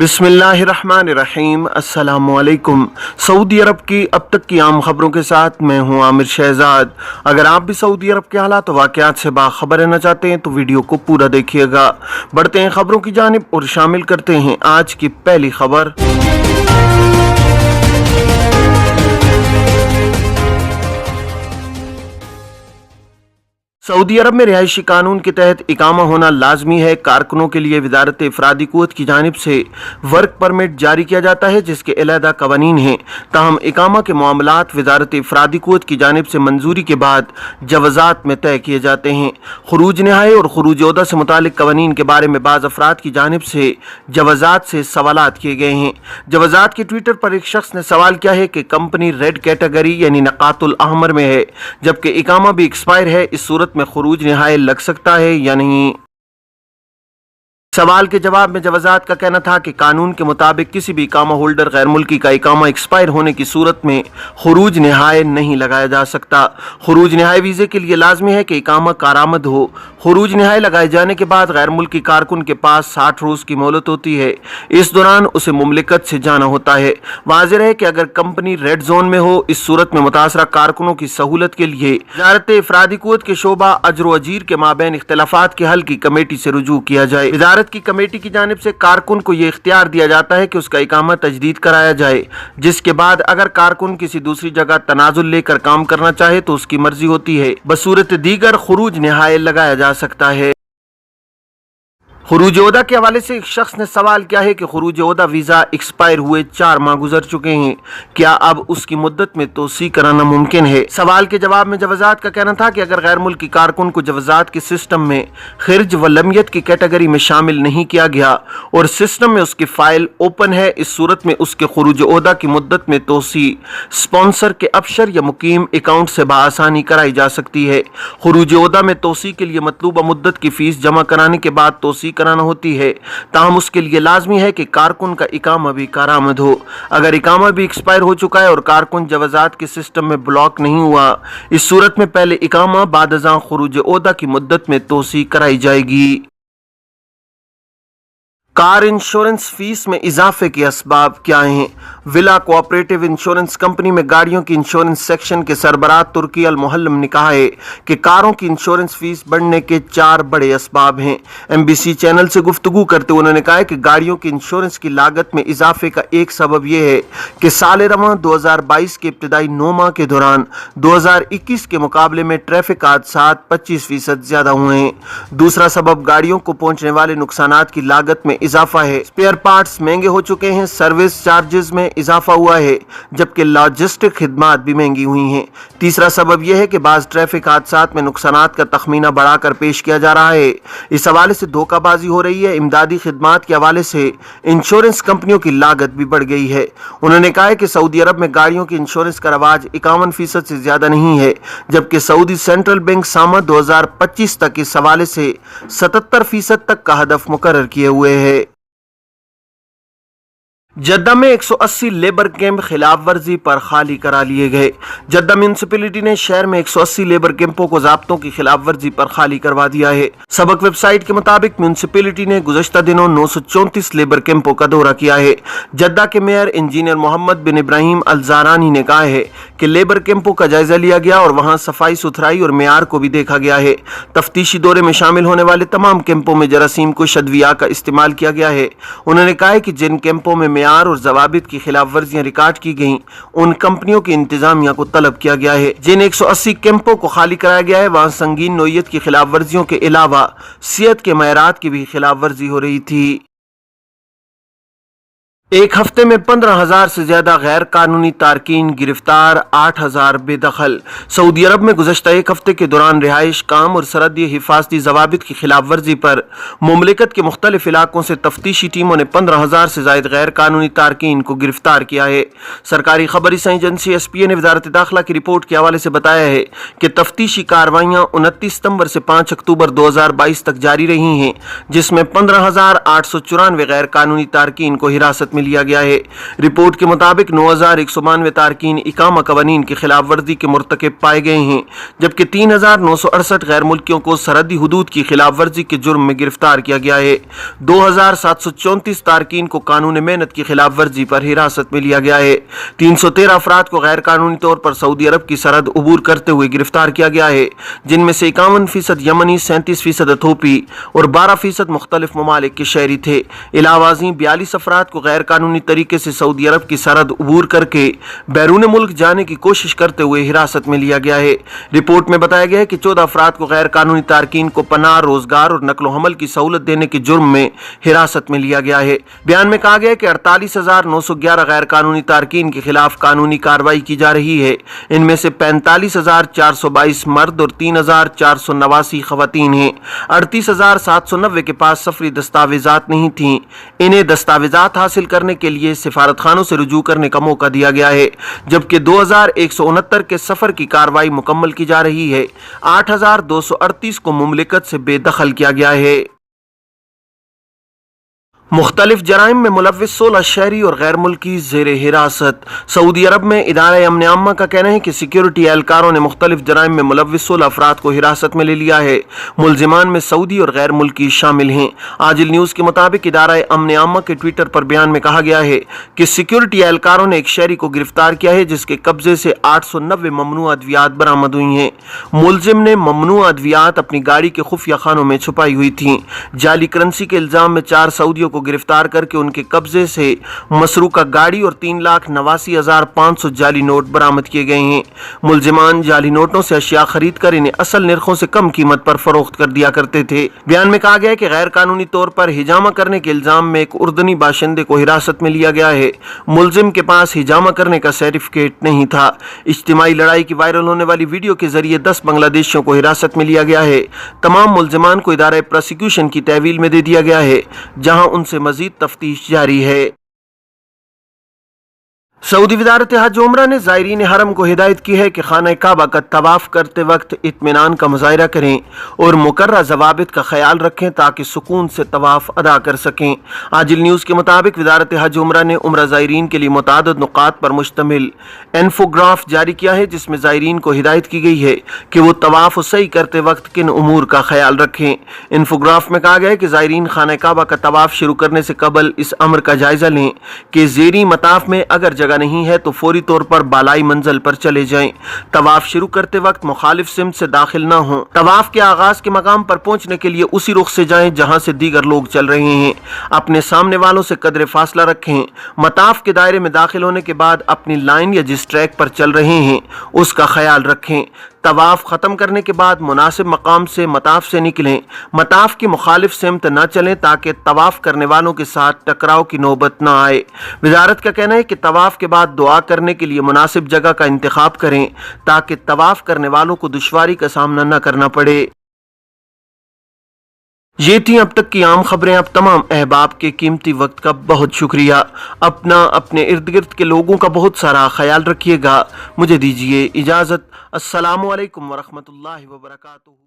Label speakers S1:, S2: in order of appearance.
S1: बिस्मिल्लाहिर्रहमानिर्रहीम। अस्सलामुअलैकुम। सऊदी अरब की अब तक की आम खबरों के साथ मैं हूं आमिर शहजाद। अगर आप भी सऊदी अरब के हालात वाक़यात से बाखबर रहना चाहते हैं तो वीडियो को पूरा देखिएगा। बढ़ते हैं खबरों की जानिब और शामिल करते हैं आज की पहली खबर। सऊदी अरब में रिहायशी कानून के तहत इकामा होना लाजमी है। कारकुनों के लिए वजारत अफरादी क़ुव्वत की जानिब से वर्क परमिट जारी किया जाता है जिसके अलहदा कवानीन हैं। ताहम इकामा के मामलात वजारत अफरादी क़ुव्वत की जानिब से मंजूरी के बाद जवाज़ात में तय किए जाते हैं। खुरूज नहाए और खुरूज ओहदा से मुतालिक कवानीन के बारे में बाज़ अफराद की जानिब से जवाज़ात से सवालात किए गए हैं। जवाज़ात के ट्विटर पर एक शख्स ने सवाल किया है कि कंपनी रेड कैटेगरी यानी नकातुल अहमर में है जबकि इकामा भी एक्सपायर है, इस सूरत में खुरूज नहाए लग सकता है या नहीं। सवाल के जवाब में जवाज़ात का कहना था कि कानून के मुताबिक किसी भी इकामा होल्डर गैर मुल्की का इकामा एक्सपायर होने की सूरत में खुरूज नहाए नहीं लगाया जा सकता। खुरूज नहाए वीज़े के लिए लाजमी है कि इकामा कारामद हो। खुरूज नहाए लगाए जाने के बाद गैर मुल्की कारकुन के पास 60 रोज़ की मोहलत होती है। इस दौरान उसे मुमलिकत से जाना होता है। वाज़ेह है कि अगर कंपनी रेड जोन में हो, इस सूरत में मुतासरा कारकुनों की सहूलत के लिए वजारत अफरादी क़ुव्वत के शोबा अजर व अजीर के माबैन इख्तिलाफात के हल की कमेटी से रुजू किया जाए। वजारत की कमेटी की जानिब से कारकुन को यह इख्तियार दिया जाता है कि उसका इकामा तजदीद कराया जाए, जिसके बाद अगर कारकुन किसी दूसरी जगह तनाजुल लेकर काम करना चाहे तो उसकी मर्जी होती है। बसूरत दीगर खुरूज नहाए लगाया जा सकता है। खुरूज ओहदा के हवाले से एक शख्स ने सवाल किया है कि खुरूज ओहदा वीज़ा एक्सपायर हुए 4 माह गुजर चुके हैं, क्या अब उसकी मुद्दत में तोसी कराना मुमकिन है। सवाल के जवाब में जवाज़ात का कहना था कि अगर गैर मुल्की कारकुन को जवाज़ात के सिस्टम में खिर्ज व लमियत की कैटेगरी में शामिल नहीं किया गया और सिस्टम में उसकी फ़ाइल ओपन है, इस सूरत में उसके खुरूज ओहदा की मुद्दत में तोसी स्पॉन्सर के अफसर या मुकीम अकाउंट से बआसानी कराई जा सकती है। खुरूज ओहदा में तोसी के लिए मतलूबा मुद्दत की फ़ीस जमा कराने के बाद तोसी कराना होती है। ताहम उसके लिए लाजमी है कि कारकुन का इकामा भी कारामद हो। अगर इकामा भी एक्सपायर हो चुका है और कारकुन जवाज़ात के सिस्टम में ब्लॉक नहीं हुआ, इस सूरत में पहले इकामा बाद अज़ां खुरूज ओहदा की मुद्दत में तोसी कराई जाएगी। कार इंश्योरेंस फीस में इजाफे के असबाब क्या हैं। विला कोऑपरेटिव इंश्योरेंस कंपनी में गाड़ियों की इंश्योरेंस सेक्शन के सरबराह तुर्की अल मुहल्लम ने कहा है कि कारों की इंश्योरेंस फीस बढ़ने के 4 बड़े असबाब हैं। MBC चैनल से गुफ्तगू करते हुए उन्होंने कहा है कि गाड़ियों की इंश्योरेंस की लागत में इजाफे का एक सबब यह है कि साल रवां 2022 के इब्तदाई 9 माह के दौरान 2021 के मुकाबले में ट्रैफिक हादसात 25% ज्यादा हुए हैं। दूसरा सबब गाड़ियों को पहुंचने वाले नुकसानात की लागत में इजाफा है। स्पेयर पार्ट्स महंगे हो चुके हैं, सर्विस चार्जेस में इजाफा हुआ है, जबकि लॉजिस्टिक खिदमात भी महंगी हुई हैं। तीसरा सबब यह है कि बाज़ ट्रैफिक हादसात में नुकसानात का तखमीना बढ़ाकर पेश किया जा रहा है। इस हवाले से धोखाबाजी हो रही है। इमदादी खिदमात के हवाले से इंश्योरेंस कंपनियों की लागत भी बढ़ गई है। उन्होंने कहा है कि सऊदी अरब में गाड़ियों की इंश्योरेंस का रवाज 51% से ज्यादा नहीं है, जबकि सऊदी सेंट्रल बैंक सामा 2025 तक इस हवाले से 77% तक का हदफ मुकर्रर किए हुए है। जद्दा में 180 लेबर कैंप खिलाफ वर्जी पर खाली करा लिए गए। जद्दा म्यूनसिपैलिटी ने शहर में 180 लेबर कैंपों को ज़ाब्तों की खिलाफ वर्जी पर खाली करवा दिया है। सबक वेबसाइट के मुताबिक म्यूनसिपैलिटी ने गुज़श्ता दिनों 934 लेबर कैंपों का दौरा किया है। जद्दा के मेयर इंजीनियर मोहम्मद बिन इब्राहिम अल ज़ारानी ने कहा है कि लेबर कैंपों का जायजा लिया गया और वहाँ सफाई सुथराई और मेयार को भी देखा गया है। तफ्तीशी दौरे में शामिल होने वाले तमाम कैंपों में जरासीम को शदविया का इस्तेमाल किया गया है। उन्होंने कहा है कि जिन कैंपों में मेयार और जवाबित की खिलाफ वर्जियां रिकॉर्ड की गईं, उन कंपनियों की इंतजामिया को तलब किया गया है। जिन 180 कैंपों को खाली कराया गया है वहां संगीन नोयत की खिलाफ वर्जियों के अलावा सेहत के मयारात की भी खिलाफ वर्जी हो रही थी। एक हफ्ते में 15,000 से ज्यादा गैर कानूनी तारकीन गिरफ्तार, 8,000 बेदखल। सऊदी अरब में गुज़श्ता एक हफ्ते के दौरान रिहाइश काम और सरहदी हिफाजती जवाबित की खिलाफ वर्जी पर मुमलिकत के मुख्तलिफ इलाकों से तफ्तीशी टीमों ने 15,000 से ज्यादा गैर कानूनी तारकीन को गिरफ्तार किया है। सरकारी खबर एजेंसी SPA ने वजारत दाखिला की रिपोर्ट के हवाले से बताया है कि तफ्तीशी कार्रवाइयाँ 29 सितंबर से 5 अक्टूबर 2022 तक जारी रही हैं, जिसमें 15,894 गैर कानूनी तारकीन को हिरासत में लिया गया है। रिपोर्ट के मुताबिक 9192 तारकीन इकामा कवानीन की खिलाफ वर्जी के मुर्तकिब पाए गए हैं, जबकि 3968 गैर मुल्कियों को सरहदी हुदूद की खिलाफ वर्जी के जुर्म में गिरफ्तार किया गया है। 2734 तारकीन को कानून मेहनत की खिलाफ वर्जी पर हिरासत में लिया गया है। 313 अफराद को गैर कानूनी तौर पर सऊदी अरब की सरहद उबूर करते हुए गिरफ्तार किया गया है, जिनमें से 51% यमनी, 37% इथोपी और 12% मुख्तलिफ ममालिक के शहरी थे। इलावाज़ी 42 अफराद को गैर कानूनी तरीके से सऊदी अरब की सरहद उबूर करके बैरून मुल्क जाने की कोशिश करते हुए हिरासत में लिया गया है। रिपोर्ट में बताया गया है कि 14 अफराद को गैर कानूनी तारकीन को पनाह, रोजगार और नकलो हमल की सहूलत देने के जुर्म में हिरासत में लिया गया है। बयान में कहा गया है कि 48,911 गैर कानूनी तारकीन के खिलाफ कानूनी कार्रवाई की जा रही है। इनमें से 45,422 मर्द और 3,489 खवातीन हैं। 38,790 के पास सफरी दस्तावेजात नहीं थीं। इन्हें दस्तावेजात हासिल करने के लिए सिफारत खानों से रुजू करने का मौका दिया गया है, जबकि 2169 के सफर की कार्रवाई मुकम्मल की जा रही है। 8,238 को मुमलिकत से बेदखल किया गया है। मुख्तलिफ जराइम में मुलव्विस 16 शहरी और गैर मुल्की ज़ेर हिरासत। सऊदी अरब में इदारा अमन आम्मा का कहना है कि सिक्योरिटी एहलकारों ने मुख्तलिफ जराइम में मुलव्विस 16 अफराद को हिरासत में ले लिया है। मुलजिमान में सऊदी और गैर मुल्की शामिल हैं। आजिल न्यूज़ के मुताबिक इदारा अमन आम्मा के ट्विटर पर बयान में कहा गया है कि सिक्योरिटी एहलकारों ने एक शहरी को गिरफ्तार किया है, जिसके कब्जे से 890 ममनू अद्वियात बरामद हुई हैं। मुलजिम ने ममनू अद्वियात अपनी गाड़ी के खुफिया खानों में छुपाई हुई थी। जाली करेंसी के इल्जाम में 4 सऊदियों को गिरफ्तार करके उनके कब्जे से मसरूका गाड़ी और 3,89,500 जाली नोट बरामद किए गए हैं। मुलजिमान जाली नोटों से अशिया खरीद कर इन्हें असल निर्खों से कम कीमत पर फरोख्त कर दिया करते थे। बयान में कहा गया है कि गैर कानूनी तौर पर हिजामा करने के इल्जाम में एक उर्दनी बाशिंदे को हिरासत में लिया गया है। मुलजिम के पास हिजामा करने का सर्टिफिकेट नहीं था। इज्तिमाई लड़ाई की वायरल होने वाली वीडियो के जरिए 10 बांग्लादेशियों को हिरासत में लिया गया है। तमाम मुलजिमान को इदारे प्रोसिक्यूशन की तहवील में दे दिया गया है, जहां उनसे मजीद तफ्तीश जारी है। सऊदी वज़ारत हज उम्रा ने ज़ायरीन हरम को हिदायत की है कि खाना काबा का तवाफ़ करते वक्त इत्मीनान का मुज़ाहिरा करें और मुकर्रर ज़वाबित का ख्याल रखें ताकि सुकून से तवाफ़ अदा कर सकें। आजिल न्यूज़ के मुताबिक वज़ारत हज उम्रा ने उम्रा ज़ायरीन के लिए मुतादिद नुकात पर मुश्तमिल इन्फोग्राफ जारी किया है, जिसमें ज़ायरीन को हिदायत की गई है कि वो तवाफ़ सही करते वक्त किन उमूर का ख्याल रखें। इन्फोग्राफ में कहा गया है कि ज़ायरीन खाना काबा का तवाफ़ शुरू करने से कबल इस अमर का जायज़ा लें कि ज़ेरी मताफ में अगर जगह नहीं है तो फौरी तौर पर बालाई मंजिल पर चले जाएं। तवाफ शुरू करते वक्त मुखालिफ सिमत से दाखिल न हों। तवाफ के आगाज के मकाम पर पहुंचने के लिए उसी रुख से जाएं जहां से दीगर लोग चल रहे हैं। अपने सामने वालों से कदरे फासला रखें। मताफ के दायरे में दाखिल होने के बाद अपनी लाइन या जिस ट्रैक पर चल रहे हैं उसका ख्याल रखें। तवाफ ख़त्म करने के बाद मुनासिब मकाम से मताफ से निकलें। मताफ की मुखालिफ सिमत न चलें ताकि तवाफ करने वालों के साथ टकराव की नौबत न आए। वज़ारत का कहना है कि तवाफ के बाद दुआ करने के लिए मुनासिब जगह का इंतखाब करें ताकि तवाफ करने वालों को दुश्वारी का सामना न करना पड़े। ये थी अब तक की आम खबरें। अब तमाम अहबाब के कीमती वक्त का बहुत शुक्रिया। अपना, अपने इर्द गिर्द के लोगों का बहुत सारा ख्याल रखिएगा। मुझे दीजिए इजाज़त। अस्सलामु अलैकुम वरहमतुल्लाहि वबरकातुहू।